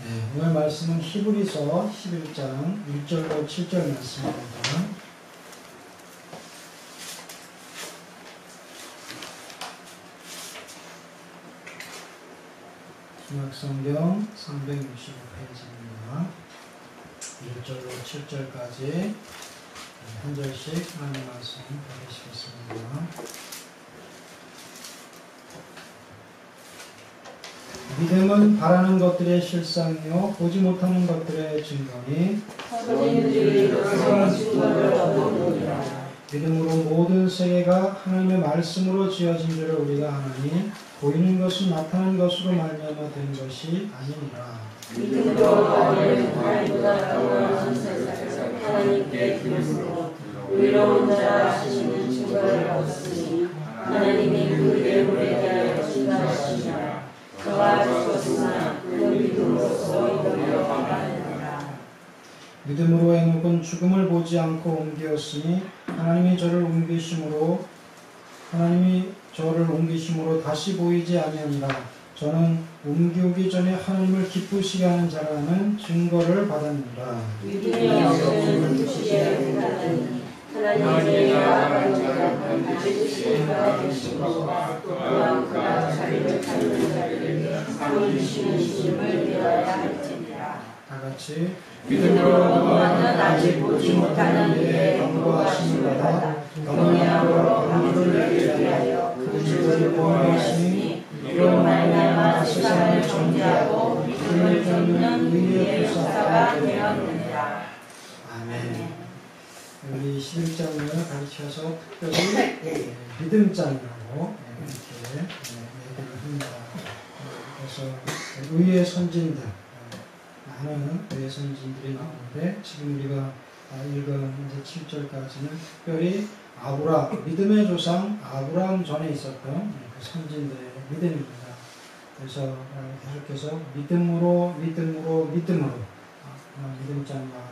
오늘 말씀은 히브리서 11장 1절로 7절 말씀입니다. 신약성경 365페이지입니다. 1절로 7절까지 한 절씩 하나님 말씀 받으시겠습니다. 믿음은 바라는 것들의 실상이요 보지 못하는 것들의 증거니 믿음으로 모든 세계가 하나님의 말씀으로 지어진 줄을 우리가 아나니 보이는 것은 나타난 것으로 말미암아 된 것이 아니니라. 믿음으로 아벨은 하나님보다 영원한 세상에서 하나님께 드렸으므로 의로운 자라 하시는 증거를 얻었으니 하나님이 그 예물에 대하여 증거하시니라. 그가 죽었으나 그는 믿음으로써 이르러 가느니라. 믿음으로 행복은 죽음을 보지 않고 옮기었으니 하나님이 저를 옮기심으로 다시 보이지 아니하니라. 저는 옮기오기 전에 하나님을 기쁘시게 하는 자라는 증거를 받았느니라. 믿음이 없으면 기쁘시게 하나니 하나님의 나아가는 자는 반드시 그가 되신 것과 또한 그가 자기를 찾는 자에게 상을 주시는 주님을 믿어야 할지니라. 다같이 믿음으로 너는 아직 보지 못하는 일에 연구하시는 바다 너무야로 방주를 예비하여 그 주를 보호하시니 이로 말미암아 세상을 정죄하고 믿음을 쫓는 의의 역사가 되었느니라. 아멘. 우리 11장을 가르쳐서 특별히 믿음장이라고 이렇게 얘기를 합니다. 그래서 의의 선진들, 많은 의의 선진들이 나오는데 지금 우리가 읽은 이제 7절까지는 특별히 믿음의 조상 아브라함 전에 있었던 그 선진들의 믿음입니다. 그래서 계속해서 믿음으로 믿음장과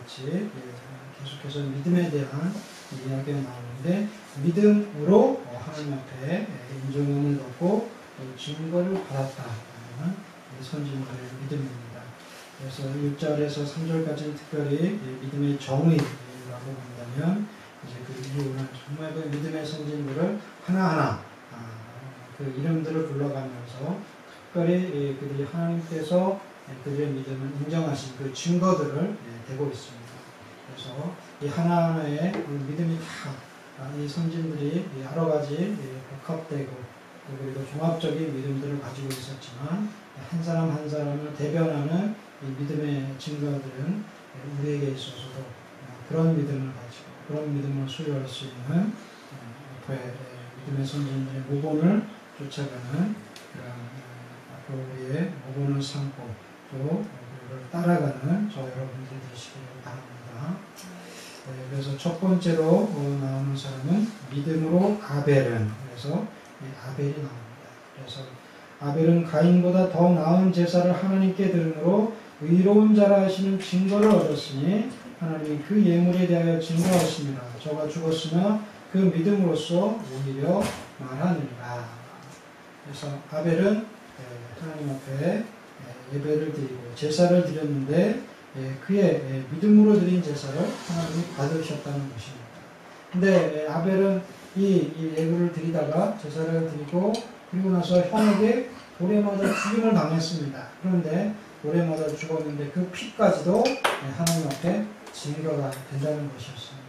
같이 계속해서 믿음에 대한 이야기가 나오는데 믿음으로 하나님 앞에 인정함을 얻고 증거를 받았다는 선진들의 믿음입니다. 그래서 1절에서 3절까지는 특별히 믿음의 정의라고 본다면 이제 그 이유는 정말 그 믿음의 선진들을 하나하나 그 이름들을 불러가면서 특별히 그들이 하나님께서 그들의 믿음을 인정하신 그 증거들을 대고 있습니다. 그래서 이 하나하나의 믿음이 다 이 선진들이 여러 가지 복합되고 그리고 종합적인 믿음들을 가지고 있었지만 한 사람 한 사람을 대변하는 이 믿음의 증거들은 우리에게 있어서도 그런 믿음을 가지고 그런 믿음을 소유할 수 있는 앞에 믿음의 선진들의 모본을 쫓아가는 그런 앞으로 우리의 모본을 삼고 또 그를 따라가는 저 여러분들이 되시기를 바랍니다. 그래서 첫 번째로 나오는 사람은 믿음으로 아벨은 그래서 아벨이 나옵니다. 그래서 아벨은 가인보다 더 나은 제사를 하나님께 드림으로 의로운 자라 하시는 증거를 얻었으니 하나님이 그 예물에 대하여 증거하시니라. 저가 죽었으나 그 믿음으로써 오히려 말하느니라. 그래서 아벨은 하나님 앞에 예배를 드리고 제사를 드렸는데 그의 믿음으로 드린 제사를 하나님이 받으셨다는 것입니다. 근데 아벨은 이 예물을 드리다가 제사를 드리고 그리고 나서 형에게 돌에 맞아 죽임을 당했습니다. 그런데 돌에 맞아 죽었는데 그 피까지도 하나님 앞에 증거가 된다는 것이었습니다.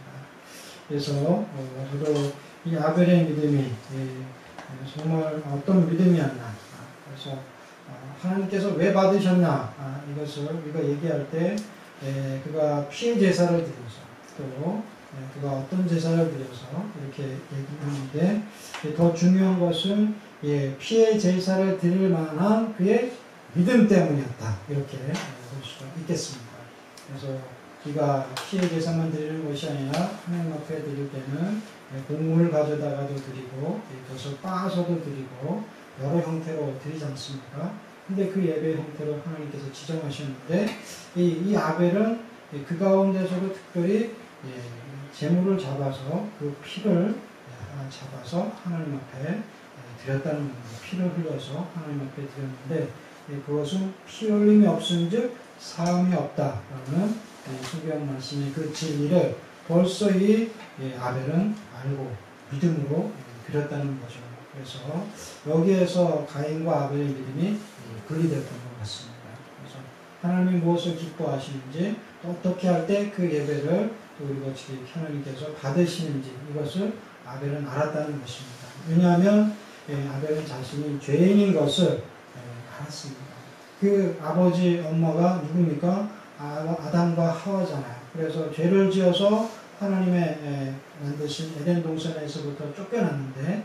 그래서 저도 이 아벨의 믿음이 정말 어떤 믿음이었나. 그래서 하나님께서 왜 받으셨나 이것을 우리가 얘기할 때 그가 피의 제사를 드려서 또 그가 어떤 제사를 드려서 이렇게 얘기하는데 더 중요한 것은 피의 제사를 드릴 만한 그의 믿음 때문이었다 이렇게 볼 수가 있겠습니다. 그래서 그가 피의 제사만 드리는 것이 아니라 하나님 앞에 드릴 때는 곡물을 가져다가도 드리고 벼슬 빻아서도 드리고 여러 형태로 드리지 않습니까? 근데 그 예배 형태로 하나님께서 지정하셨는데 이 아벨은 그 가운데서도 특별히 제물을 잡아서 그 피를 잡아서 하나님 앞에 드렸다는 겁니다. 피를 흘려서 하나님 앞에 드렸는데 그것은 피 흘림이 없은즉 사함이 없다라는 성경 말씀의 그 진리를 벌써 이 아벨은 알고 믿음으로 드렸다는 거죠. 그래서 여기에서 가인과 아벨의 믿음이 분리됐던 것 같습니다. 그래서 하나님이 무엇을 기뻐하시는지 또 어떻게 할 때 그 예배를 또 우리가 지금 하나님께서 받으시는지 이것을 아벨은 알았다는 것입니다. 왜냐하면 아벨은 자신이 죄인인 것을 알았습니다. 그 아버지 엄마가 누굽니까? 아담과 하와잖아요. 그래서 죄를 지어서 하나님의 만드신 에덴 동산에서부터 쫓겨났는데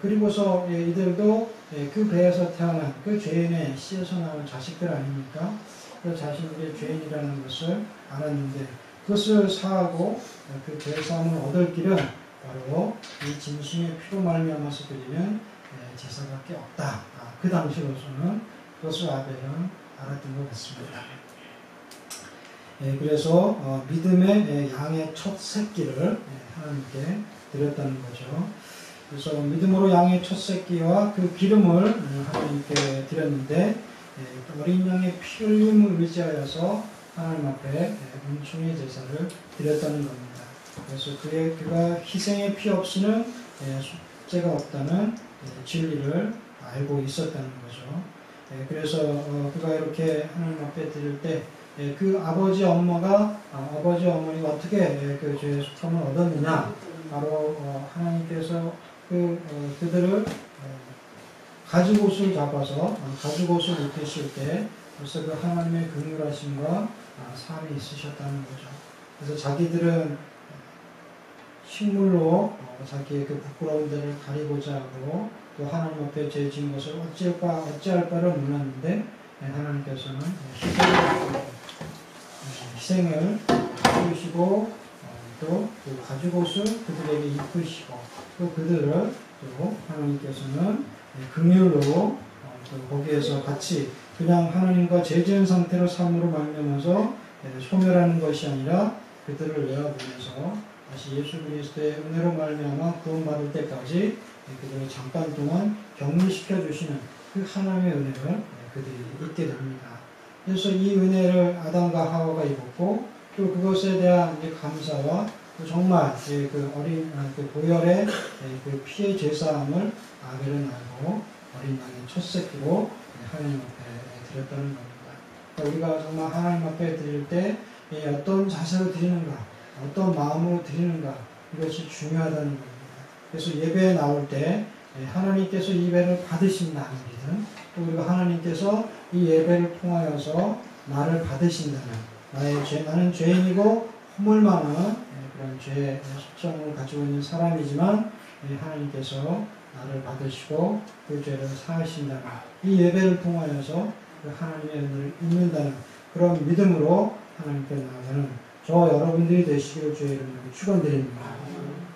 그리고서 이들도 그 배에서 태어난 그 죄인의 씨에서 나온 자식들 아닙니까? 그 자신들이 죄인이라는 것을 알았는데 그것을 사하고 그 죄사함을 얻을 길은 바로 이 짐승의 피로 말미암아서 드리는 제사밖에 없다. 그 당시로서는 그것을 아벨은 알았던 것 같습니다. 그래서 믿음의 양의 첫 새끼를 하나님께 드렸다는 거죠. 그래서 믿음으로 양의 첫 새끼와 그 기름을 하나님께 드렸는데 어린 양의 피 흘림을 의지하여서 하나님 앞에 은총의 제사를 드렸다는 겁니다. 그래서 그가 희생의 피 없이는 속죄가 없다는 진리를 알고 있었다는 거죠. 그래서 그가 이렇게 하나님 앞에 드릴 때 그 아버지 어머니가 어떻게 그 죄의 속함을 얻었느냐? 바로 하나님께서 그들을 가죽옷을 잡아서 가죽옷을 입히실 때 벌써 그 하나님의 긍휼하심과 사함이 있으셨다는 거죠. 그래서 자기들은 식물로 자기의 그 부끄러운 데를 가리고자 하고 또 하나님 앞에 죄 지은 것을 어찌할 바를 몰랐는데 하나님께서는 희생을 해주시고 또 그 가죽옷을 그들에게 입히시고 또 그들을 또 하나님께서는 긍휼로 또 거기에서 같이 그냥 하나님과 죄지은 상태로 삶으로 말미암아서 소멸하는 것이 아니라 그들을 내어보내서 다시 예수 그리스도의 은혜로 말미암아 구원받을 때까지 그들을 잠깐 동안 격리시켜 주시는 그 하나님의 은혜를 그들이 잊게 됩니다. 그래서 이 은혜를 아담과 하와가 입었고 또 그것에 대한 감사와 또 정말 그 어린 그 보혈의 그 피의 제사함을 아벨은 알고 어린 양의 첫 새끼로 하나님 앞에 드렸다는 겁니다. 그러니까 우리가 정말 하나님 앞에 드릴 때 어떤 자세로 드리는가, 어떤 마음으로 드리는가 이것이 중요하다는 겁니다. 그래서 예배에 나올 때 하나님께서 이 예배를 받으신다는 믿음, 또 우리가 하나님께서 이 예배를 통하여서 나를 받으신다는 나는 죄인이고 허물 많은 그런 죄의 속성을 가지고 있는 사람이지만 하나님께서 나를 받으시고 그 죄를 사하신다는 이 예배를 통하여서 그 하나님의 은혜를 입는다는 그런 믿음으로 하나님께 나아가는 저 여러분들이 되시기를 주의 이름으로 축원드립니다.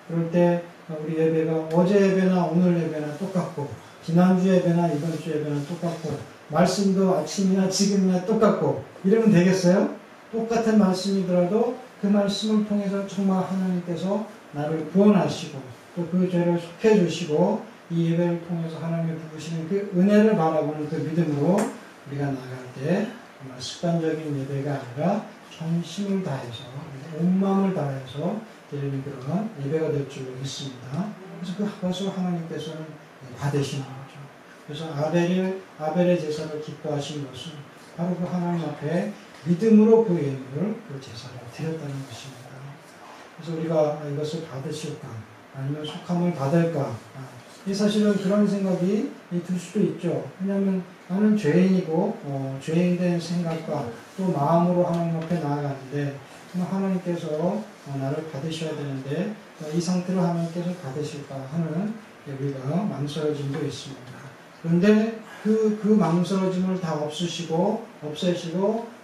그럴 때 우리 예배가 어제 예배나 오늘 예배나 똑같고 지난주 예배나 이번 주 예배나 똑같고 말씀도 아침이나 지금이나 똑같고 이러면 되겠어요? 똑같은 말씀이더라도 그 말씀을 통해서 정말 하나님께서 나를 구원하시고 또 그 죄를 속해 주시고 이 예배를 통해서 하나님이 부으시는 그 은혜를 바라보는 그 믿음으로 우리가 나갈 때 정말 습관적인 예배가 아니라 전심을 다해서 온 마음을 다해서 드리는 그런 예배가 될 줄로 믿습니다. 그래서 그것을 하나님께서는 받으시는 거죠. 그래서 아벨의 제사를 기뻐하신 것은 바로 그 하나님 앞에 믿음으로 그 예물을 그 제사를 드렸다는 것입니다. 그래서 우리가 이것을 받으실까 아니면 속함을 받을까 이 사실은 그런 생각이 들 수도 있죠. 왜냐하면 나는 죄인이고 죄인된 생각과 또 마음으로 하나님 앞에 나아가는데 하나님께서 나를 받으셔야 되는데 이 상태로 하나님께서 받으실까 하는 우리가 망설여짐도 있습니다. 그런데 그 망설여짐을 다 없애시고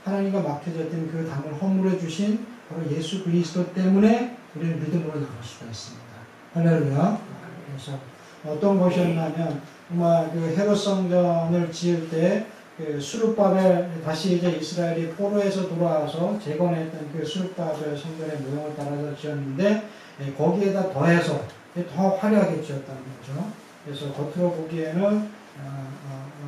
하나님과 막혀졌던 그 담을 허물어 주신 바로 예수 그리스도 때문에 우리는 믿음으로 나갈 수가 있습니다. 할렐루야. 그래서 어떤 것이었냐면 정말 그 헤롯 성전을 지을 때 그 수룹바벨 다시 이제 이스라엘이 포로에서 돌아와서 재건했던 그 수룹바벨 성전의 모형을 따라서 지었는데 거기에다 더해서 더 화려하게 지었다는 거죠. 그래서 겉으로 보기에는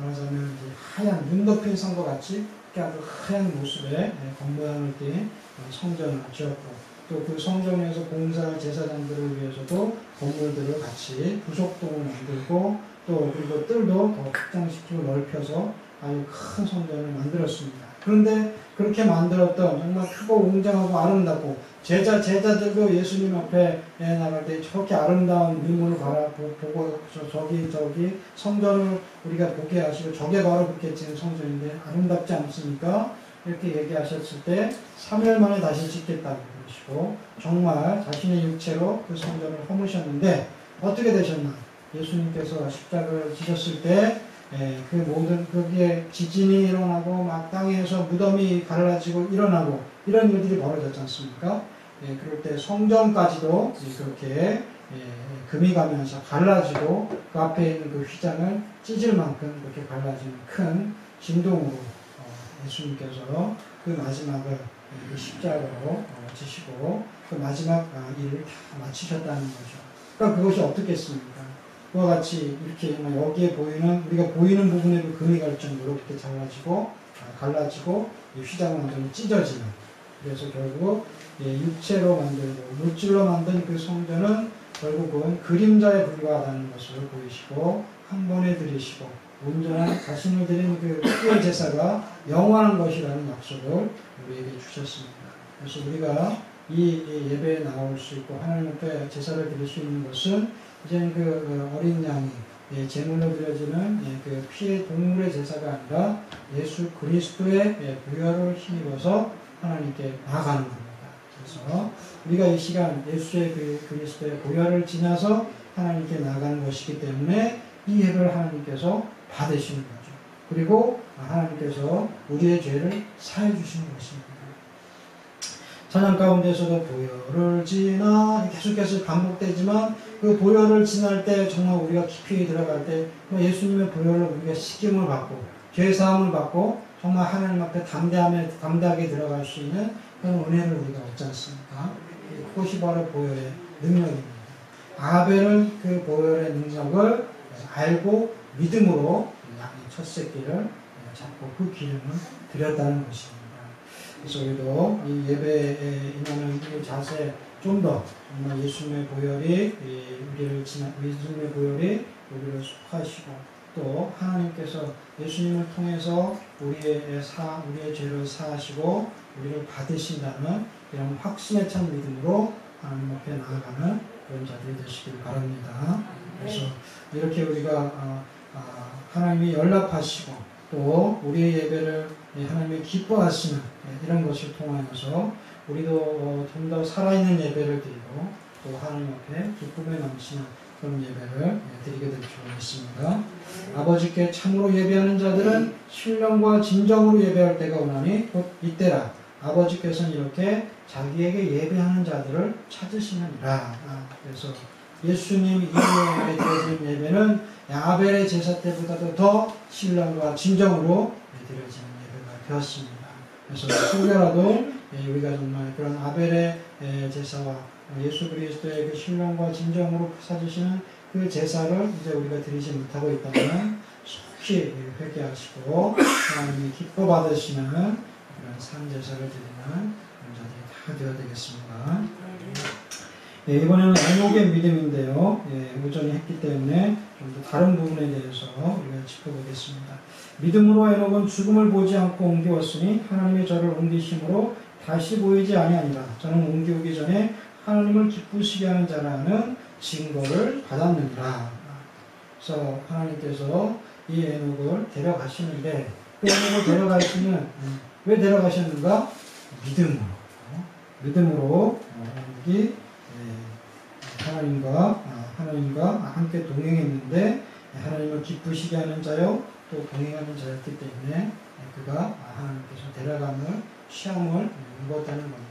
말하자면 하얀 눈 덮인 성과 같이 이렇게 아주 하얀 모습의 겉모양을 띈 성전을 지었고 또 그 성전에서 봉사할 제사장들을 위해서도 건물들을 같이 부속동을 만들고 또 그리고 뜰도 더 확장시키고 넓혀서 아주 큰 성전을 만들었습니다. 그런데 그렇게 만들었던 정말 크고 웅장하고 아름답고 제자들도 예수님 앞에 나갈 때 저렇게 아름다운 눈으로 바라보고 저기 성전을 우리가 보게 하시고 저게 바로 그렇게 지은 성전인데 아름답지 않습니까? 이렇게 얘기하셨을 때 3일 만에 다시 짓겠다고 그러시고 정말 자신의 육체로 그 성전을 허무셨는데 어떻게 되셨나? 예수님께서 십자가를 지셨을 때 그 모든 거기에 지진이 일어나고 막 땅에서 무덤이 갈라지고 일어나고 이런 일들이 벌어졌지 않습니까? 그럴 때 성전까지도 그렇게 금이 가면서 갈라지고 그 앞에 있는 그 휘장을 찢을 만큼 그렇게 갈라지는 큰 진동으로 예수님께서 그 마지막을 십자가로 지시고 그 마지막 일을 다 마치셨다는 거죠. 그러니까 그것이 어떻겠습니까? 그와 같이 이렇게 여기에 보이는 우리가 보이는 부분에도 금이 갈 정도로 그렇게 갈라지고 휘장을 완전히 찢어지는 그래서 결국 육체로 만들고 물질로 만든 그 성전은 결국은 그림자에 불과하다는 것을 보이시고 한 번에 드리시고 온전한 자신을 드린 그 피의 제사가 영원한 것이라는 약속을 우리에게 주셨습니다. 그래서 우리가 이 예배에 나올 수 있고 하나님 앞에 제사를 드릴 수 있는 것은 이제 그 어린 양이 제물로 드려지는 그 피의 동물의 제사가 아니라 예수 그리스도의 부여를 힘입어서 하나님께 나아가는 겁니다. 그래서 우리가 이 시간 예수의 그리스도의 부여를 지나서 하나님께 나아가는 것이기 때문에 이 예배를 하나님께서 받으시는 거죠. 그리고 하나님께서 우리의 죄를 사해 주시는 것입니다. 찬양 가운데서도 보혈을 지나 계속해서 반복되지만 그 보혈을 지날 때 정말 우리가 깊이 들어갈 때 예수님의 보혈로 우리가 씻김을 받고 죄사함을 받고 정말 하나님 앞에 담대하게 들어갈 수 있는 그런 은혜를 우리가 얻지 않습니까? 그것이 바로 보혈의 능력입니다. 아벨은 그 보혈의 능력을 알고 믿음으로 첫 새끼를 잡고 그 기름을 드렸다는 것입니다. 그래서 우리도 이 예배에 임하는 이 자세 좀 더 정말 예수님의 보혈이 예수님의 보혈이 우리를 속하시고 또 하나님께서 예수님을 통해서 우리의 죄를 사하시고 우리를 받으신다는 이런 확신에 찬 믿음으로 하나님 앞에 나아가는 그런 자들이 되시길 바랍니다. 그래서 이렇게 우리가 하나님이 연락하시고 또 우리의 예배를 하나님이 기뻐하시는 이런 것을 통하여서 우리도 좀 더 살아있는 예배를 드리고 또 하나님 앞에 기쁨에 넘치는 그런 예배를 드리게 될 줄 믿습니다. 아버지께 참으로 예배하는 자들은 신령과 진정으로 예배할 때가 오나니 곧 이때라. 아버지께서는 이렇게 자기에게 예배하는 자들을 찾으시느니라. 그래서 예수님 이후에 드려진 예배는 아벨의 제사 때보다도 더 신령과 진정으로 드려지는 예배가 되었습니다. 그래서 혹여라도 우리가 정말 그런 아벨의 제사와 예수 그리스도의 그 신령과 진정으로 찾으시는 그 제사를 이제 우리가 드리지 못하고 있다면 속히 회개하시고 하나님이 기뻐 받으시는 그런 산 제사를 드리는 그런 자들이 다 되어야 되겠습니다. 이번에는 에녹의 믿음인데요. 오전에 했기 때문에 좀 더 다른 부분에 대해서 우리가 짚어보겠습니다. 믿음으로 에녹은 죽음을 보지 않고 옮기었으니 하나님의 저를 옮기심으로 다시 보이지 아니하니라. 저는 옮기오기 전에 하나님을 기쁘시게 하는 자라는 증거를 받았느니라. 그래서 하나님께서 이 에녹을 데려가시는데 그 에녹을 데려가시는 왜 데려가셨는가? 믿음으로 에녹이 하나님과 함께 동행했는데 하나님을 기쁘시게 하는 자요 또 동행하는 자였기 때문에 그가 하나님께서 데려감을 시험을 입었다는 겁니다.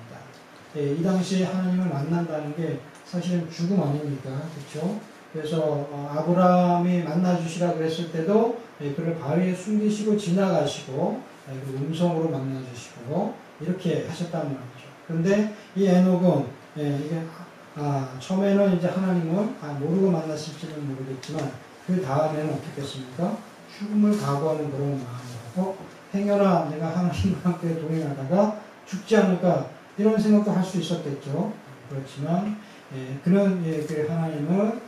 이 당시에 하나님을 만난다는 게 사실은 죽음 아닙니까? 그렇죠? 그래서 아브라함이 만나주시라 그랬을 때도 그를 바위에 숨기시고 지나가시고 그 음성으로 만나주시고 이렇게 하셨단 말이죠. 그런데 이 에녹은 이게 처음에는 이제 하나님을 모르고 만났을지는 모르겠지만 그 다음에는 어떻겠습니까? 죽음을 각오하는 그런 마음으로 행여나 내가 하나님과 함께 동행하다가 죽지 않을까 이런 생각도 할 수 있었겠죠. 그렇지만 그는 그 하나님을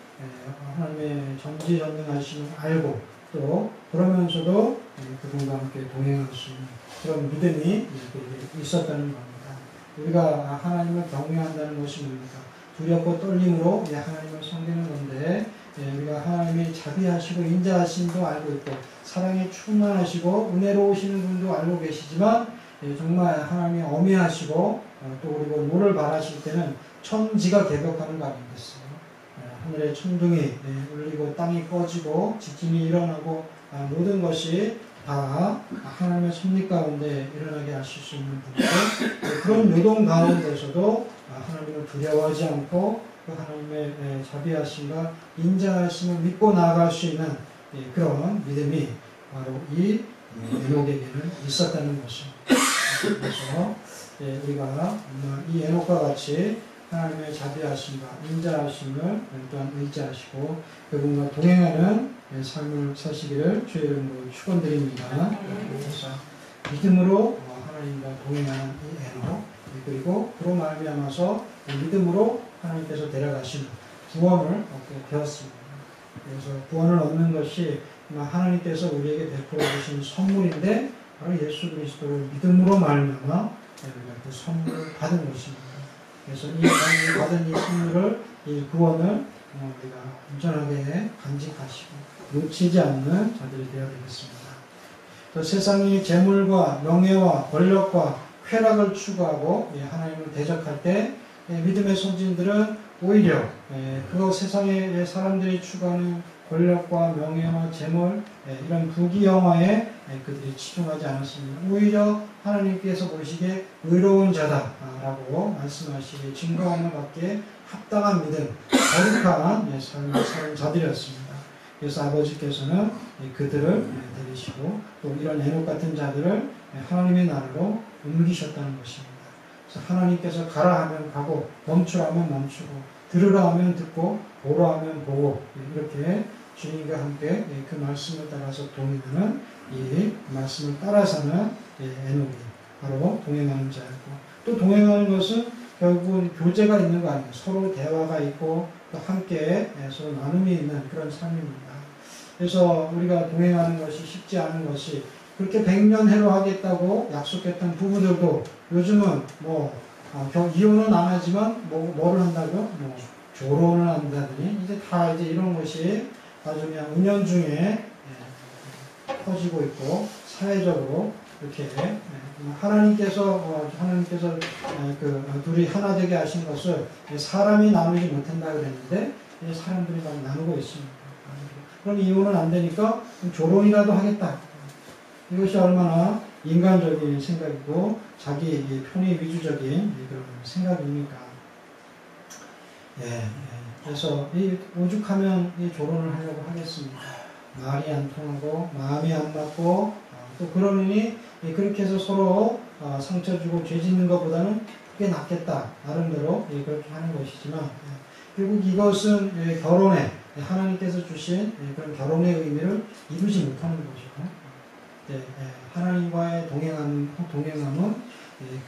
하나님의 전지전능하심을 알고 또 그러면서도 그분과 함께 동행할 수 있는 그런 믿음이 있었다는 겁니다. 우리가 하나님을 경외한다는 것이 뭡니까? 두렵고 떨림으로 하나님을 섬기는 건데 우리가 하나님이 자비하시고 인자하심도 알고 있고 사랑에 충만하시고 은혜로우시는 분도 알고 계시지만 정말 하나님이 엄해하시고 또 우리가 뭐를 바라실 때는 천지가 개벽하는 거 아니겠어요? 하늘의 천둥이 울리고 땅이 꺼지고 지진이 일어나고 모든 것이 다 하나님의 섭리 가운데 일어나게 하실 수 있는 분인데 그런 요동 가운데서도 하나님을 두려워하지 않고 그 하나님의 자비하심과 인자하심을 믿고 나아갈 수 있는 그런 믿음이 바로 이 에녹에게는 있었다는 것입니다. 그래서 우리가 이 에녹과 같이 하나님의 자비하심과 인자하심을 또한 의지하시고 그분과 동행하는 삶을 사시기를 주의 이름으로 축원드립니다. 그래서 믿음으로 하나님과 동행하는 이 에녹 그리고 그로 말미암아서 믿음으로 하나님께서 데려가신 구원을 얻게 되었습니다. 그래서 구원을 얻는 것이 하나님께서 우리에게 베풀어 주신 선물인데 바로 예수 그리스도를 믿음으로 말미암아 우리가 그 선물을 받은 것입니다. 그래서 이 받은 이 선물을 이 구원을 우리가 온전하게 간직하시고 놓치지 않는 자들이 되어야 되겠습니다. 또 세상이 재물과 명예와 권력과 쾌락을 추구하고 하나님을 대적할 때 믿음의 선진들은 오히려 그 세상의 사람들이 추구하는 권력과 명예와 재물 이런 부귀영화에 그들이 치중하지 않았습니다. 오히려 하나님께서 보시기에 의로운 자다라고 말씀하시기에 증거하는 밖에 합당한 믿음, 거룩한 삶을 사는 자들이었습니다. 그래서 아버지께서는 그들을 데리시고 또 이런 에녹 같은 자들을 하나님의 나라로 옮기셨다는 것입니다. 그래서 하나님께서 가라 하면 가고 멈추라 하면 멈추고 들으라 하면 듣고 보라 하면 보고 이렇게 주님과 함께 그 말씀을 따라서 동행하는 이 말씀을 따라 사는 에녹이 바로 동행하는 자였고 또 동행하는 것은 결국은 교제가 있는 거 아니에요. 서로 대화가 있고 또 함께 서로 나눔이 있는 그런 삶입니다. 그래서 우리가 동행하는 것이 쉽지 않은 것이 그렇게 백년해로 하겠다고 약속했던 부부들도 요즘은 이혼은 안 하지만 뭐를 한다고요? 조론을 한다더니 이제 다 이런 것이 아주 그냥 은연중에 퍼지고 있고 사회적으로 이렇게 하나님께서 그 둘이 하나 되게 하신 것을 사람이 나누지 못한다 그랬는데 사람들이 막 나누고 있습니다. 그럼 이혼은 안 되니까 조론이라도 하겠다. 이것이 얼마나 인간적인 생각이고 자기 편의 위주적인 그런 생각입니까? 그래서 오죽하면 조론을 하려고 하겠습니다. 말이 안 통하고 마음이 안 맞고 또 그러니 그렇게 해서 서로 상처 주고 죄 짓는 것보다는 그게 낫겠다 나름대로 그렇게 하는 것이지만 결국 이것은 결혼에 하나님께서 주신 그런 결혼의 의미를 이루지 못하는 것이고 하나님과의 동행함은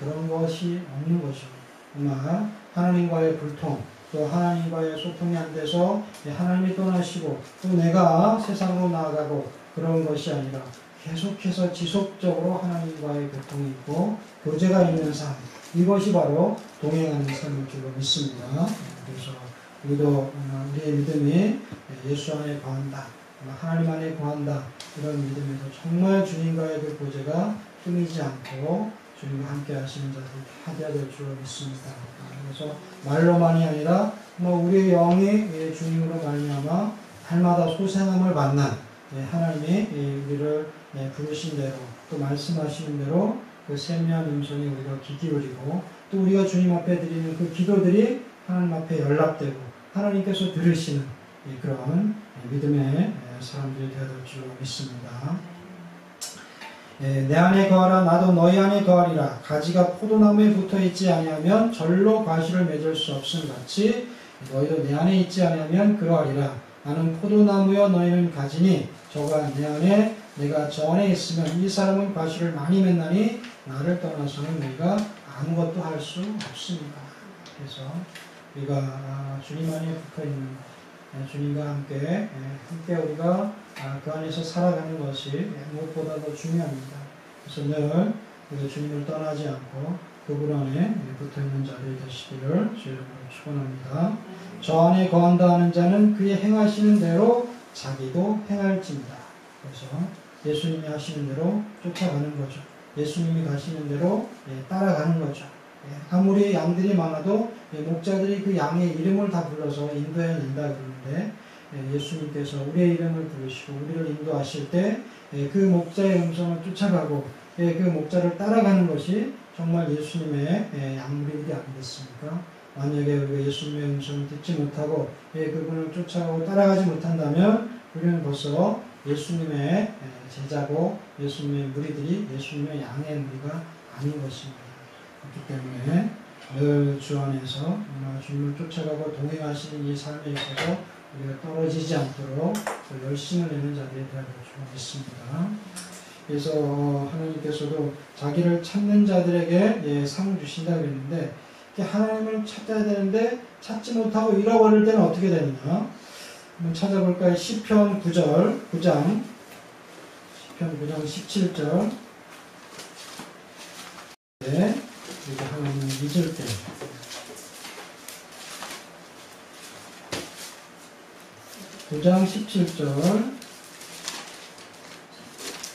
그런 것이 없는 것이고 아마 하나님과의 불통 또 하나님과의 소통이 안 돼서 하나님이 떠나시고 또 내가 세상으로 나아가고 그런 것이 아니라 계속해서 지속적으로 하나님과의 교통이 있고 교제가 있는 삶 이것이 바로 동행하는 삶일 줄로 믿습니다. 그래서 우리도 우리의 믿음이 예수 안에 거한다 하나님 안에 거한다 이런 믿음에서 정말 주님과의 그 교제가 끊이지 않고 주님과 함께 하시는 자들이 다 되어야 될 줄로 믿습니다. 그래서 말로만이 아니라 우리의 영이 주님으로 말미암아 날마다 소생함을 만난 하나님이 우리를 부르신 대로 또 말씀하시는 대로 그 세미한 음성에 우리가 귀 기울이고 또 우리가 주님 앞에 드리는 그 기도들이 하나님 앞에 연락되고 하나님께서 들으시는 그런 믿음의 사람들이 되어야 될 줄로 믿습니다. 내 안에 거하라 나도 너희 안에 거하리라. 가지가 포도나무에 붙어있지 아니하면 절로 과실을 맺을 수 없음 같이 너희도 내 안에 있지 아니하면 그러하리라. 나는 포도나무여 너희는 가지니 저가 내 안에 내가 저 안에 있으면 이 사람은 과실을 많이 맺나니 나를 떠나서는 너희가 아무것도 할 수 없습니다. 그래서 우리가 주님 안에 붙어 있는 주님과 함께 우리가 그 안에서 살아가는 것이 무엇보다도 중요합니다. 그래서 늘 우리가 주님을 떠나지 않고 그분 안에 붙어 있는 자들이 되시기를 주의 이름으로 축원합니다. 저 안에 거한다 하는 자는 그의 행하시는 대로 자기도 행할지니라. 그래서 예수님이 하시는 대로 쫓아가는 거죠. 예수님이 가시는 대로 따라가는 거죠. 아무리 양들이 많아도 목자들이 그 양의 이름을 다 불러서 인도해야 된다 그러는데 예수님께서 우리의 이름을 부르시고 우리를 인도하실 때 그 목자의 음성을 쫓아가고 그 목자를 따라가는 것이 정말 예수님의 양무리들이 아니겠습니까? 만약에 우리가 예수님의 음성을 듣지 못하고 그분을 쫓아가고 따라가지 못한다면 우리는 벌써 예수님의 제자고 예수님의 무리들이 예수님의 양의 무리가 아닌 것입니다. 그렇기 때문에 늘 주 안에서 주님을 쫓아가고 동행하시는 이 삶에 있어서 우리가 떨어지지 않도록 열심을 내는 자들이 되어야 될 줄 믿습니다. 그래서 하나님께서도 자기를 찾는 자들에게 상 주신다 그랬는데 하나님을 찾아야 되는데 찾지 못하고 잃어버릴 때는 어떻게 되느냐? 한번 찾아볼까요? 시편 9장 17절. 이제 하나님을 잊을 때. (9장 17절)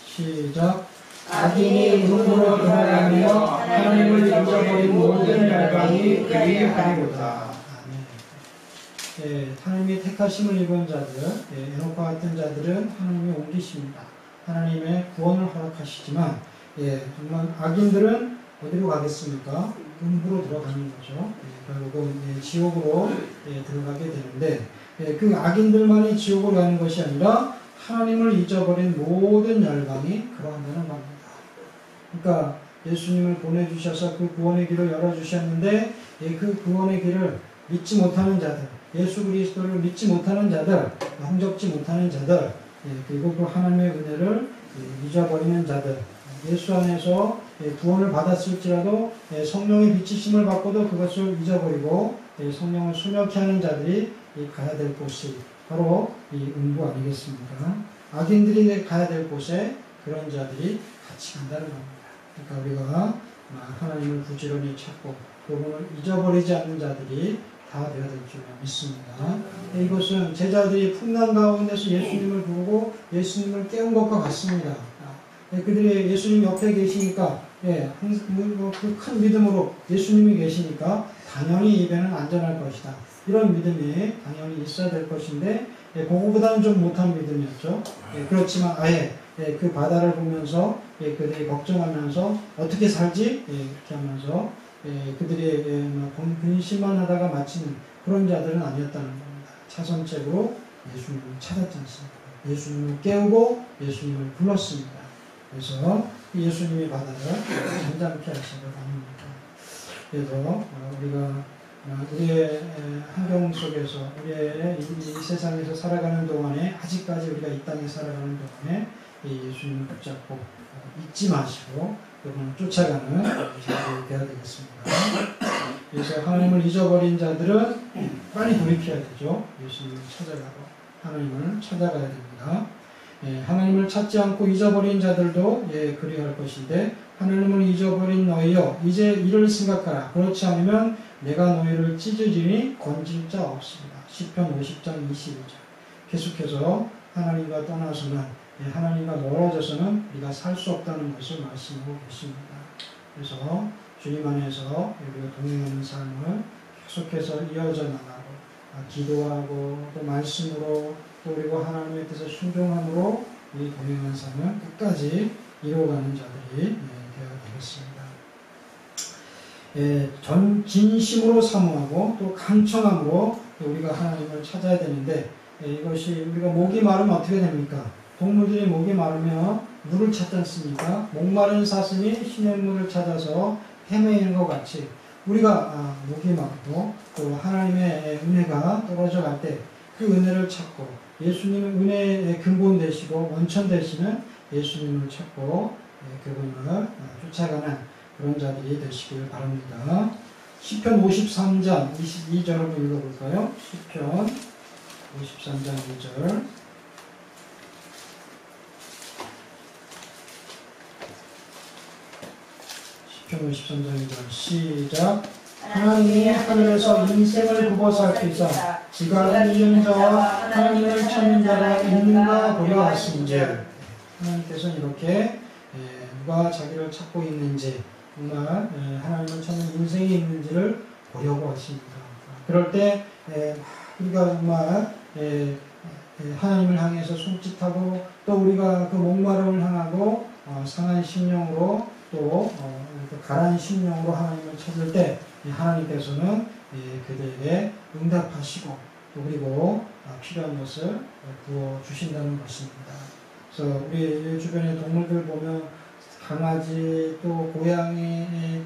시작. 악인이 음으로 돌아가며 하나님을 잊어버린 모든 열방이 그리하리로다. 하나님의 택하심을 입은 자들, 에녹과 같은 자들은 하나님이 옮기십니다. 하나님의 구원을 허락하시지만 정말 악인들은 어디로 가겠습니까? 음부로 들어가는 거죠. 결국은 지옥으로 들어가게 되는데 그 악인들만이 지옥으로 가는 것이 아니라 하나님을 잊어버린 모든 열방이 그러한다는 겁니다. 그러니까 예수님을 보내주셔서 그 구원의 길을 열어주셨는데 그 구원의 길을 믿지 못하는 자들, 예수 그리스도를 믿지 못하는 자들, 영접지 못하는 자들, 그리고 그 하나님의 은혜를 잊어버리는 자들, 예수 안에서 구원을 받았을지라도 성령의 비치심을 받고도 그것을 잊어버리고 성령을 수명케 하는 자들이 가야 될 곳이 바로 이 음부 아니겠습니까? 악인들이 가야 될 곳에 그런 자들이 같이 간다는 겁니다. 그러니까 우리가 하나님을 부지런히 찾고 그분을 잊어버리지 않는 자들이 다 되어야 될 줄 믿습니다. 이것은 제자들이 풍랑 가운데서 예수님을 부르고 예수님을 깨운 것과 같습니다. 그들이 예수님 옆에 계시니까 그 큰 믿음으로 예수님이 계시니까 당연히 입에는 안전할 것이다. 이런 믿음이 당연히 있어야 될 것인데 그거보다는 좀 못한 믿음이었죠. 그렇지만 아예 그 바다를 보면서 그들이 걱정하면서 어떻게 살지? 이렇게 하면서 그들이 근심만 하다가 마치는 그런 자들은 아니었다는 겁니다. 차선책으로 예수님을 찾았지 않습니까? 예수님을 깨우고 예수님을 불렀습니다. 그래서 예수님이 바다를 잠잠케 하신 것 아닙니까? 그래서 우리가 우리의 환경 속에서 우리의 이 세상에서 살아가는 동안에 아직까지 우리가 이 땅에 살아가는 동안에 예수님을 붙잡고 잊지 마시고 그분을 쫓아가는 자들이 되어야 되겠습니다. 그래서 하나님을 잊어버린 자들은 빨리 돌이켜야 되죠. 예수님을 찾아가고 하나님을 찾아가야 됩니다. 하나님을 찾지 않고 잊어버린 자들도 그리할 것인데 하나님을 잊어버린 너희여 이제 이를 생각하라. 그렇지 않으면 내가 너희를 찢으리니 건질 자 없습니다. 시편 50장 22절. 계속해서 하나님과 떠나서는 하나님과 멀어져서는 우리가 살 수 없다는 것을 말씀하고 계십니다. 그래서 주님 안에서 우리가 동행하는 삶을 계속해서 이어져 나가고 기도하고 또 말씀으로 또 그리고 하나님의 뜻에 순종함으로 이 동행하는 삶을 끝까지 이루어가는 자들이 되어야 되겠습니다. 진심으로 사모하고 또 간청함으로 우리가 하나님을 찾아야 되는데 이것이 우리가 목이 마르면 어떻게 됩니까? 동물들이 목이 마르면 물을 찾지 않습니까? 목마른 사슴이 시냇물을 찾아서 헤매이는 것 같이 우리가 목이 마르고 또 하나님의 은혜가 떨어져 갈 때 그 은혜를 찾고 예수님은 은혜의 근본 되시고 원천 되시는 예수님을 찾고 그분을 쫓아가는 그런 자들이 되시길 바랍니다. 시편 53장 22절 한번 읽어볼까요? 시편 53장 2절. 시편 53장 2절 시작. 하나님이 하늘에서 인생을 굽어서 살피사 지각을 이은 자와 하나님을 찾는 자가 있는가 보려 하신즉. 하나님께서는 이렇게 누가 자기를 찾고 있는지, 정말 하나님을 찾는 인생이 있는지를 보려고 하십니다. 그럴 때 우리가 정말 하나님을 향해서 손짓하고 또 우리가 그 목마름을 향하고 상한 심령으로 또 가라앉은 심령으로 하나님을 찾을 때 하나님께서는 그들에게 응답하시고 또 그리고 필요한 것을 부어주신다는 것입니다. 그래서 우리 주변의 동물들 보면 강아지 또 고양이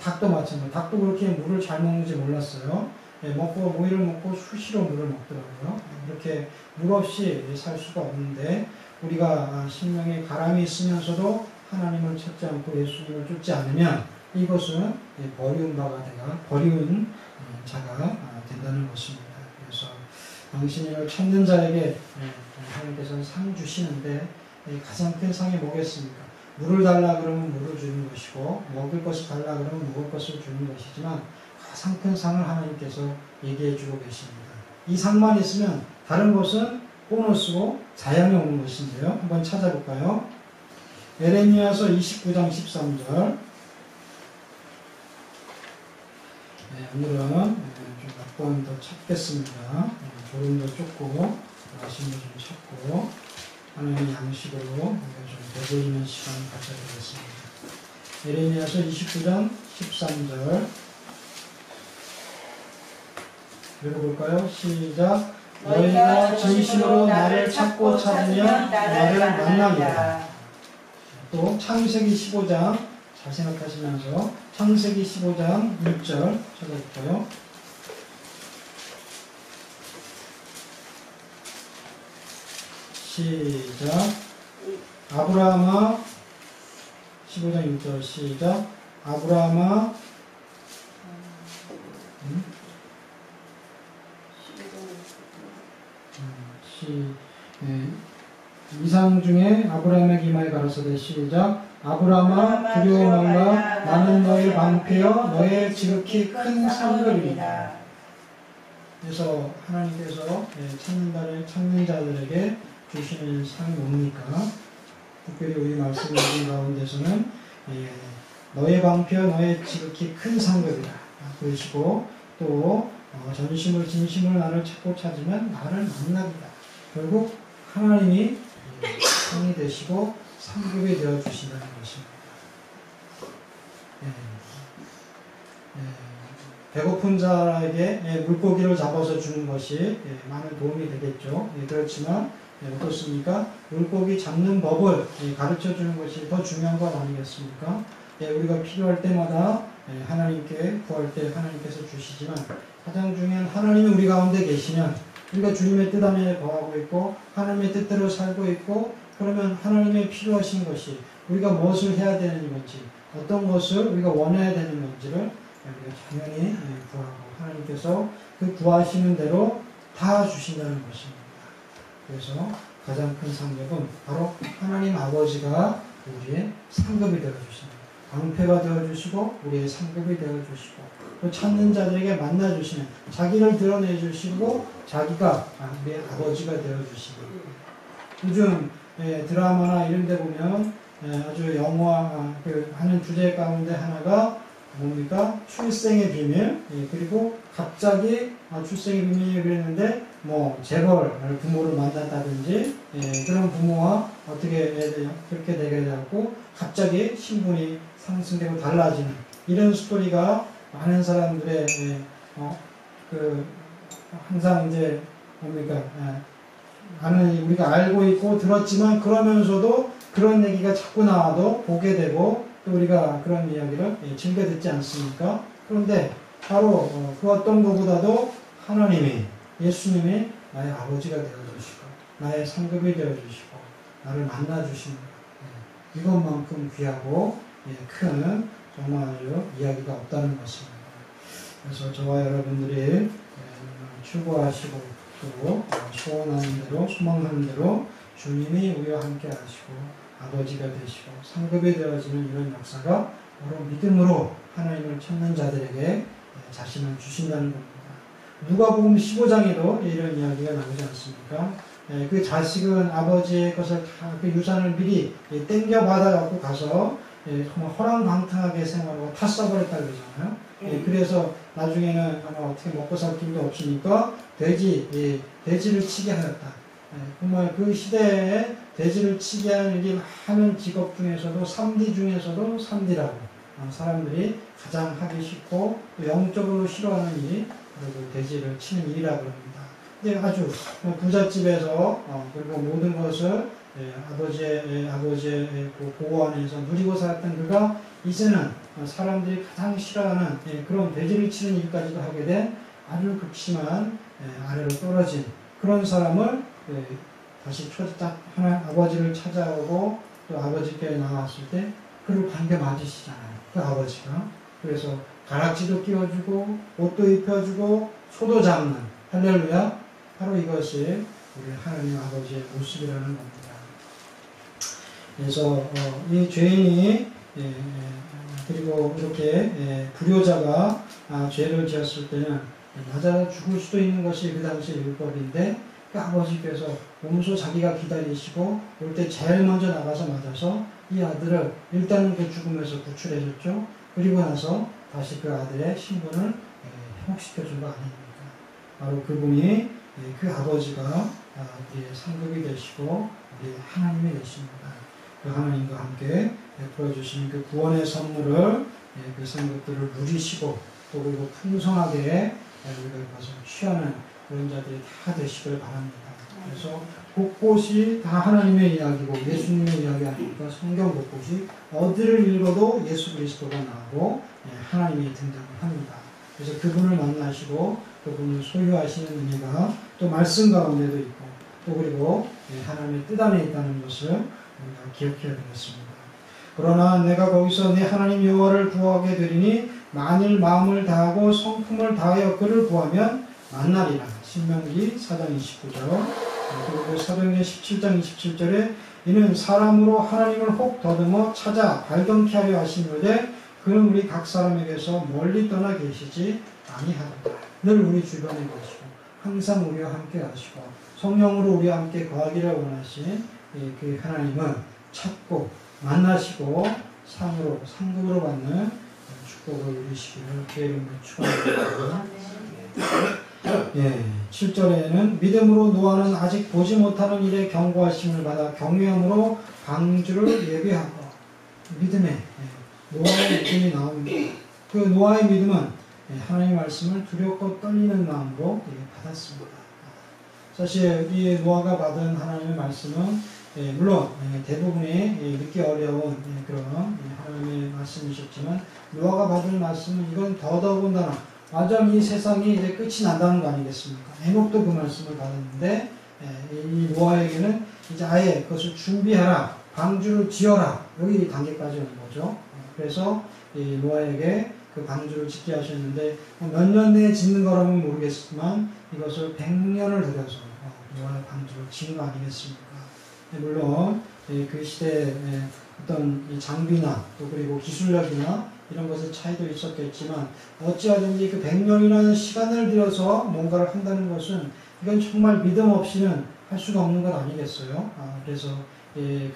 닭도 마찬가지로 닭도 그렇게 물을 잘 먹는지 몰랐어요. 먹고 모이를 먹고 수시로 물을 먹더라고요. 이렇게 물 없이 살 수가 없는데 우리가 심령에 가람이 있으면서도 하나님을 찾지 않고 예수님을 쫓지 않으면 이것은 버리운 자가 된다는 것입니다. 그래서 당신을 찾는 자에게 하나님께서는 상 주시는데 가장 큰 상이 뭐겠습니까? 물을 달라 그러면 물을 주는 것이고 먹을 것을 달라 그러면 먹을 것을 주는 것이지만 가장 큰 상을 하나님께서 얘기해 주고 계십니다. 이 상만 있으면 다른 것은 보너스고 자양이 오는 것인데요. 한번 찾아볼까요? 에레미야서 29장 13절. 오늘은 좀 몇 번 더 찾겠습니다. 조금 더 쫓고 말씀을 좀 찾고 하나님의 양식으로 좀 배불리는 시간을 가져보겠습니다. 에레미야서 29장 13절 읽어볼까요? 시작. 너희가 진심으로 나를 찾고 찾으면 나를 만나리라. 또 창세기 15장 잘 생각하시면서 창세기 15장 6절 찾아볼까요? 시작. 아브라함아 15장 6절 시작. 아브라함아 이상 중에 아브라함에게 이마에 가라사대 시작. 아브라함아 두려워 말라. 나는 너의 방패여 너의 지극히 큰 상급이다. 그래서 하나님께서 찾는 자들에게 주시는 상이 뭡니까? 특별히 우리 말씀 가운데서는 너의 방패여 너의 지극히 큰 상급이다 그러시고 또 전심을 진심으로 나를 찾고 찾으면 나를 만나리라. 결국 하나님이 상이 되시고 상급이 되어 주신다는 것입니다. 배고픈 자에게 물고기를 잡아서 주는 것이 많은 도움이 되겠죠. 그렇지만 어떻습니까? 물고기 잡는 법을 가르쳐 주는 것이 더 중요한 것 아니겠습니까? 우리가 필요할 때마다 하나님께 구할 때 하나님께서 주시지만 가장 중요한 하나님이 우리 가운데 계시면 우리가 주님의 뜻 안에 거하고 있고 하나님의 뜻대로 살고 있고 그러면 하나님의 필요하신 것이 우리가 무엇을 해야 되는 건지 어떤 것을 우리가 원해야 되는 건지를 우리가 당연히 구하고 하나님께서 그 구하시는 대로 다 주신다는 것입니다. 그래서 가장 큰 상급은 바로 하나님 아버지가 우리의 상급이 되어주십니다. 방패가 되어주시고 우리의 상급이 되어주시고 또 찾는 자들에게 만나주시는 자기를 드러내주시고 자기가 우리의 아버지가 되어주시고 요즘 드라마나 이런 데 보면 아주 영화 하는 주제 가운데 하나가 뭡니까? 출생의 비밀. 그리고 갑자기 출생의 비밀이 그랬는데 재벌 부모를 만났다든지 그런 부모와 어떻게 그렇게 되게 되고 갑자기 신분이 상승되고 달라지는 이런 스토리가 많은 사람들의 항상 이제 뭡니까? 우리가 알고 있고 들었지만 그러면서도 그런 얘기가 자꾸 나와도 보게 되고 또 우리가 그런 이야기를 즐겨 듣지 않습니까? 그런데 바로 그 어떤 것보다도 하나님이 예수님이 나의 아버지가 되어주시고 나의 상급이 되어주시고 나를 만나주시는 이것만큼 귀하고 큰 정말 이야기가 없다는 것입니다. 그래서 저와 여러분들이 추구하시고 또 소원하는 대로 소망하는 대로 주님이 우리와 함께 하시고 아버지가 되시고 상급이 되어지는 이런 역사가 바로 믿음으로 하나님을 찾는 자들에게 자신을 주신다는 겁니다. 누가복음 15장에도 이런 이야기가 나오지 않습니까? 그 자식은 아버지의 것을 다 그 유산을 미리 땡겨 받아갖고 가서 정말 허랑방탕하게 생활하고 다 써버렸다 그러잖아요. 그래서 나중에는 아마 어떻게 먹고 살 길도 없으니까 돼지를 치게 하였다. 정말 그 시대에 돼지를 치게 하는 일 하는 직업 중에서도 3D 중에서도 3D라고 사람들이 가장 하기 싫고 또 영적으로 싫어하는 일이 그리고 돼지를 치는 일이라고 합니다. 근데 아주 부잣집에서 그리고 모든 것을 아버지의 그 보호 안에서 누리고 살았던 그가 이제는 사람들이 가장 싫어하는 그런 돼지를 치는 일까지도 하게 된 아주 극심한 아래로 떨어진 그런 사람을 다시 하나 아버지를 찾아오고 또 아버지께 나왔을 때 그를 반겨 맞으시잖아요. 그 아버지가. 그래서 가락지도 끼워주고 옷도 입혀주고 소도 잡는 할렐루야. 바로 이것이 우리 하나님 아버지의 모습이라는 겁니다. 그래서 이 죄인이 그리고 이렇게 불효자가 죄를 지었을 때는 맞아 죽을 수도 있는 것이 그 당시 율법인데 그 아버지께서 몸소 자기가 기다리시고 올 때 제일 먼저 나가서 맞아서 이 아들을 일단은 그 죽음에서 구출해줬죠. 그리고 나서 다시 그 아들의 신분을 회복시켜준 거 아닙니까? 바로 그분이 그 아버지가 우리의 상급이 되시고 우리의 하나님이 되십니다. 그 하나님과 함께 베풀어 주신 그 구원의 선물을 그 상급들을 누리시고 또 그리고 풍성하게 우리가 그것을 취하는 그런 자들이 다 되시길 바랍니다. 그래서 곳곳이 다 하나님의 이야기고 예수님의 이야기 아닙니까? 성경 곳곳이 어디를 읽어도 예수 그리스도가 나오고 하나님이 등장을 합니다. 그래서 그분을 만나시고 그분을 소유하시는 은혜가 또 말씀 가운데도 있고 또 그리고 하나님의 뜻 안에 있다는 것을 우리가 기억해야 되겠습니다. 그러나 내가 거기서 내 하나님 여호와를 구하게 되리니 만일 마음을 다하고 성품을 다하여 그를 구하면 만나리라. 신명기 4장 29절 그리고 사도행전 17장 27절에 이는 사람으로 하나님을 혹 더듬어 찾아 발견케 하려 하시는데 그는 우리 각 사람에게서 멀리 떠나 계시지 아니하도다. 늘 우리 주변에 계시고 항상 우리와 함께 하시고 성령으로 우리와 함께 거하기를 원하신 그 하나님은 찾고 만나시고 상급으로 받는 축복을 누리시기를 주의 이름으로 축원합니다. 7절에는 믿음으로 노아는 아직 보지 못하는 일에 경고하심을 받아 경외함으로 방주를 예비하고 믿음에 노아의 믿음이 나옵니다. 그 노아의 믿음은 하나님의 말씀을 두렵고 떨리는 마음으로 받았습니다. 사실 이 노아가 받은 하나님의 말씀은 물론 대부분이 믿기 어려운 그런 하나님의 말씀이셨지만 노아가 받은 말씀은 이건 더더군다나 완전 이 세상이 이제 끝이 난다는 거 아니겠습니까? 에녹도 그 말씀을 받았는데 이 노아에게는 이제 아예 그것을 준비하라, 방주를 지어라 여기 단계까지 온 거죠. 그래서 이 노아에게 그 방주를 짓게 하셨는데 몇 년 내에 짓는 거라면 모르겠지만 이것을 100년을 들여서 노아의 방주를 지은 거 아니겠습니까? 물론 그 시대에 어떤 장비나 또 그리고 기술력이나 이런 것의 차이도 있었겠지만 어찌하든지 그 100년이라는 시간을 들여서 뭔가를 한다는 것은 이건 정말 믿음 없이는 할 수가 없는 것 아니겠어요? 그래서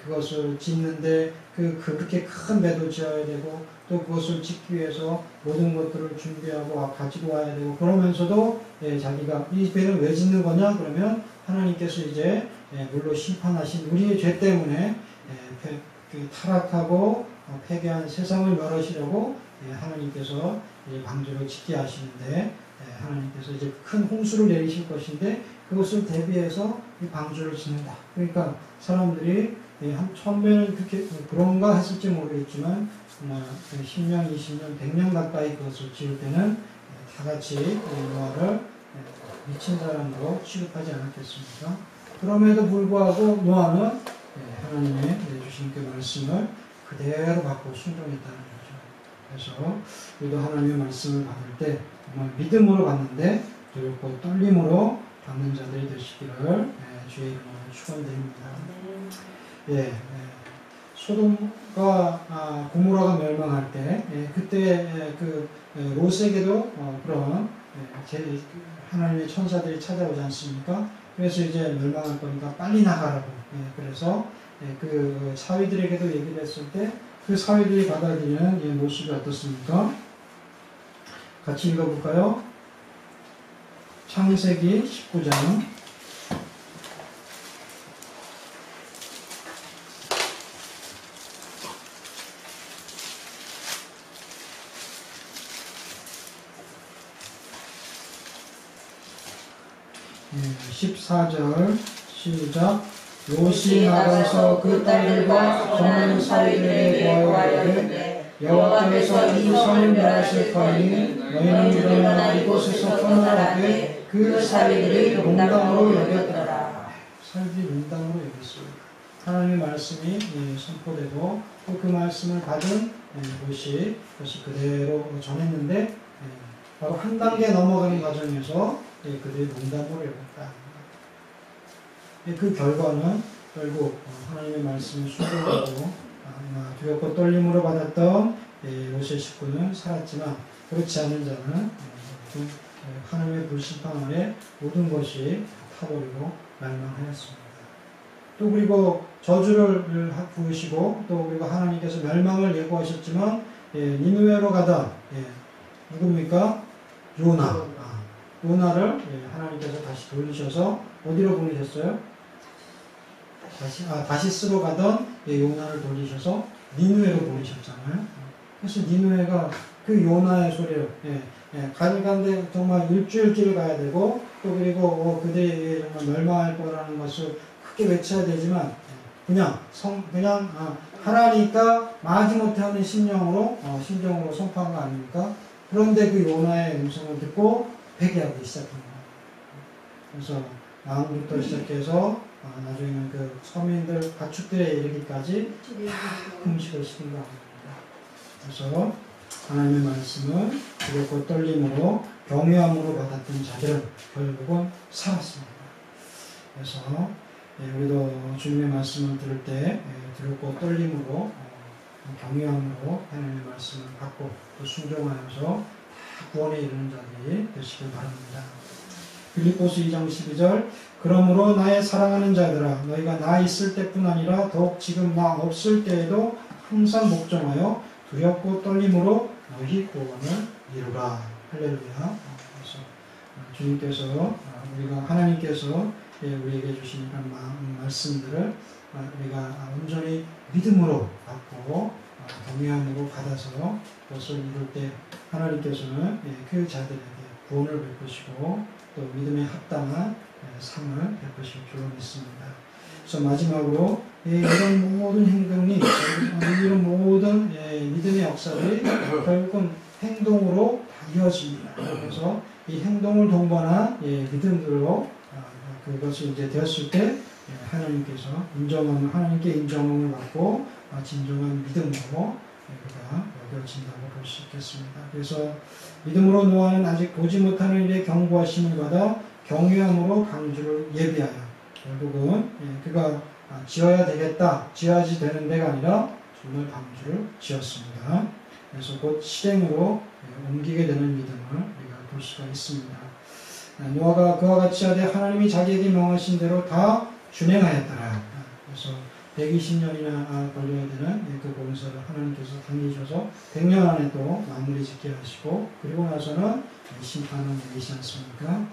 그것을 짓는데 그렇게 큰 배도 지어야 되고 또 그것을 짓기 위해서 모든 것들을 준비하고 가지고 와야 되고 그러면서도 자기가 이 배를 왜 짓는 거냐 그러면 하나님께서 이제 물로 심판하신 우리의 죄 때문에 타락하고 폐괴한 세상을 멸하시려고 하나님께서 방주를 짓게 하시는데 하나님께서 이제 큰 홍수를 내리실 것인데 그것을 대비해서 이 방주를 짓는다. 그러니까 사람들이 처음에는 그렇게 그런가 했을지 모르겠지만 10년, 20년, 100년 가까이 그것을 지을 때는 다 같이 노아를 미친 사람으로 취급하지 않았겠습니까? 그럼에도 불구하고 노아는 하나님의 주신 그 말씀을 그대로 받고 순종했다는 거죠. 그래서 우리도 하나님의 말씀을 받을 때 정말 믿음으로 받는데 두렵고 떨림으로 받는 자들이 되시기를 주의 이름으로 축원드립니다. 소돔과 고모라가 멸망할 때 그때 그 롯에게도 그런 하나님의 천사들이 찾아오지 않습니까? 그래서 이제 멸망할 거니까 빨리 나가라고. 그래서 그 사위들에게도 얘기를 했을 때 그 사위들이 받아들이는 모습이 어떻습니까? 같이 읽어볼까요? 창세기 19장 14절 시작. 롯이 나가서 그 딸들과 젊은 사위들에게 보아하되 여호와께서 이 성을 멸하실 터이니 너희는 일어나 이곳에서 떠나라되 그 사위들이 농담으로 여겼더라. 사위들이 농담으로 여겼어요. 하나님의 말씀이 선포되고 또 그 말씀을 받은 롯이 그것이 그대로 전했는데 바로 한 단계 넘어가는 과정에서 그들이 농담으로 여겼다. 그 결과는 결국 하나님의 말씀을 순종하고 두렵고 떨림으로 받았던 롯의 식구는 살았지만 그렇지 않은 자는 하나님의 불심판 아래 모든 것이 타버리고 멸망하였습니다. 또 그리고 저주를 부으시고 또 그리고 하나님께서 멸망을 예고하셨지만 니느웨로 가다 누굽니까? 요나를 하나님께서 다시 돌리셔서 어디로 보내셨어요? 다시스로 가던 요나를 돌리셔서 니느웨로 보내셨잖아요. 그래서 니느웨가 그 요나의 소리를 가는데 정말 일주일째 가야 되고 또 그리고 그들이 정말 멸망할 거라는 것을 크게 외쳐야 되지만 그냥 하라니까 마지못해 하는 심정으로 선포한 거 아닙니까? 그런데 그 요나의 음성을 듣고 회개하기 시작합니다. 그래서 왕부터 시작해서 나중에는 그 서민들 가축들에 이르기까지 음식을 시킨 거 아닙니다. 그래서 하나님의 말씀을 두렵고 떨림으로 경외함으로 받았던 자들은 결국은 살았습니다. 그래서 우리도 주님의 말씀을 들을 때 두렵고 떨림으로 경외함으로 하나님의 말씀을 받고 또 순종하여서 구원에 이르는 자들이 되시길 바랍니다. 빌립보서 2장 12절 그러므로 나의 사랑하는 자들아 너희가 나 있을 때뿐 아니라 더욱 지금 나 없을 때에도 항상 목정하여 두렵고 떨림으로 너희 구원을 이루라. 할렐루야. 그래서 주님께서 우리가 하나님께서 우리에게 주신 그런 말씀들을 우리가 온전히 믿음으로 받고 경외함으로 받아서 그것을 이룰 때 하나님께서는 그 자들에게 구원을 베푸시고 또 믿음에 합당한 상을 베푸실 줄로 믿습니다. 그래서 마지막으로 이런 모든 행동이 이런 모든 믿음의 역사들이 결국은 행동으로 다 이어집니다. 그래서 이 행동을 동반한 믿음들로 그것이 이제 되었을 때 하나님께서 하나님께 인정을 받고 진정한 믿음으로 우리가 여겨진다고 볼 수 있겠습니다. 그래서 믿음으로 노아는 아직 보지 못하는 일에 경고하심을 받아 경외함으로 방주를 예비하여 결국은 그가 지어야 되겠다, 지어야지 되는 데가 아니라 정말 방주를 지었습니다. 그래서 곧 실행으로 옮기게 되는 믿음을 우리가 볼 수가 있습니다. 노아가 그와 같이 하되 하나님이 자기에게 명하신 대로 다 준행하였더라. 그래서 120년이나 걸려야 되는 그 공사를 하나님께서 당기셔서 100년 안에 또 마무리 짓게 하시고 그리고 나서는 심판을 내리시지 않습니까?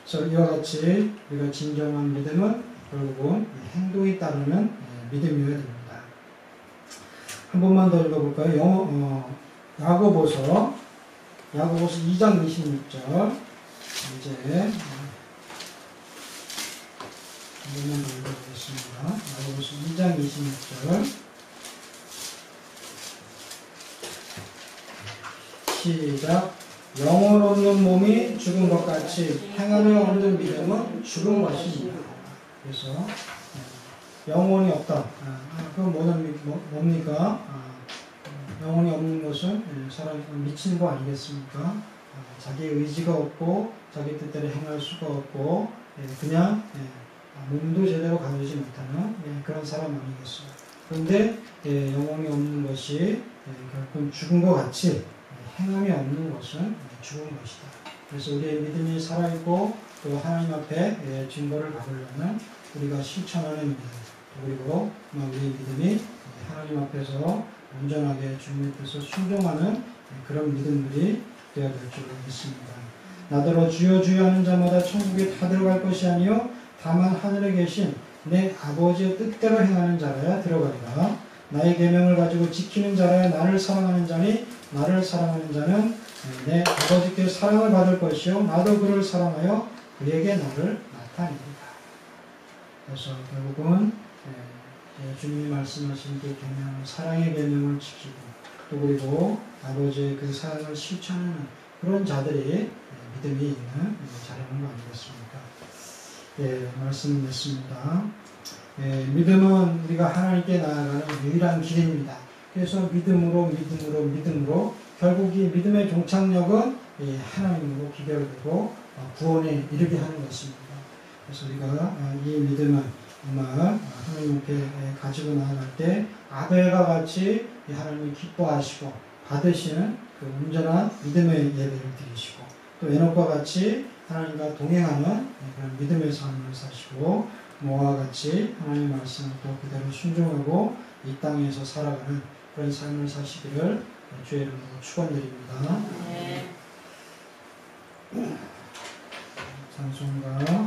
그래서 이와 같이 우리가 진정한 믿음은 결국은 행동이 따르는 믿음이어야 됩니다. 한 번만 더 읽어볼까요? 야고보서 2장 26절 이제 한 번만 더 읽어보겠습니다. 야고보서 2장 26절 시작. 영을 얻는 몸이 죽은 것 같이 행함을 얻는 믿음은 죽은 것입니다. 그래서 영혼이 없다. 그건 뭡니까? 영혼이 없는 것은 사람이 미친 거 아니겠습니까? 자기의 의지가 없고 자기 뜻대로 행할 수가 없고 그냥 몸도 제대로 가지지 못하는 그런 사람 아니겠어요. 그런데 영혼이 없는 것이 결국 죽은 것 같이 행함이 없는 것은 죽은 것이다. 그래서 우리의 믿음이 살아있고 또 하나님 앞에 증거를 받으려면 우리가 실천하는 믿음, 그리고 우리의 믿음이 하나님 앞에서 온전하게 주님의 뜻을 순종하는 그런 믿음들이 되어야 될 줄 믿습니다. 나더러 주여 주여 하는 자마다 천국에 다 들어갈 것이 아니요 다만 하늘에 계신 내 아버지의 뜻대로 행하는 자라야 들어가리라. 나의 계명을 가지고 지키는 자라야 나를 사랑하는 자니 나를 사랑하는 자는 내 아버지께 사랑을 받을 것이요 나도 그를 사랑하여 그에게 나를 나타내리라. 그래서 결국은 주님이 말씀하신 그 계명을, 사랑의 계명을 지키고 또 그리고 아버지의 그 사랑을 실천하는 그런 자들이 믿음이 있는 자라는 거 아니겠습니까? 말씀 냈습니다. 믿음은 우리가 하나님께 나아가는 유일한 길입니다. 그래서 믿음으로 결국 이 믿음의 종착역은 하나님으로 기결되고 구원에 이르게 하는 것입니다. 그래서 우리가 이 믿음은 정말 하나님 앞에 가지고 나아갈 때 아벨과 같이 하나님이 기뻐하시고 받으시는 그 온전한 믿음의 예배를 드리시고 또 에녹과 같이 하나님과 동행하는 그런 믿음의 삶을 사시고 노아와 같이 하나님의 말씀을 또 그대로 순종하고 이 땅에서 살아가는 그런 삶을 사시기를 주의 이름으로 축원드립니다. 네. 찬송가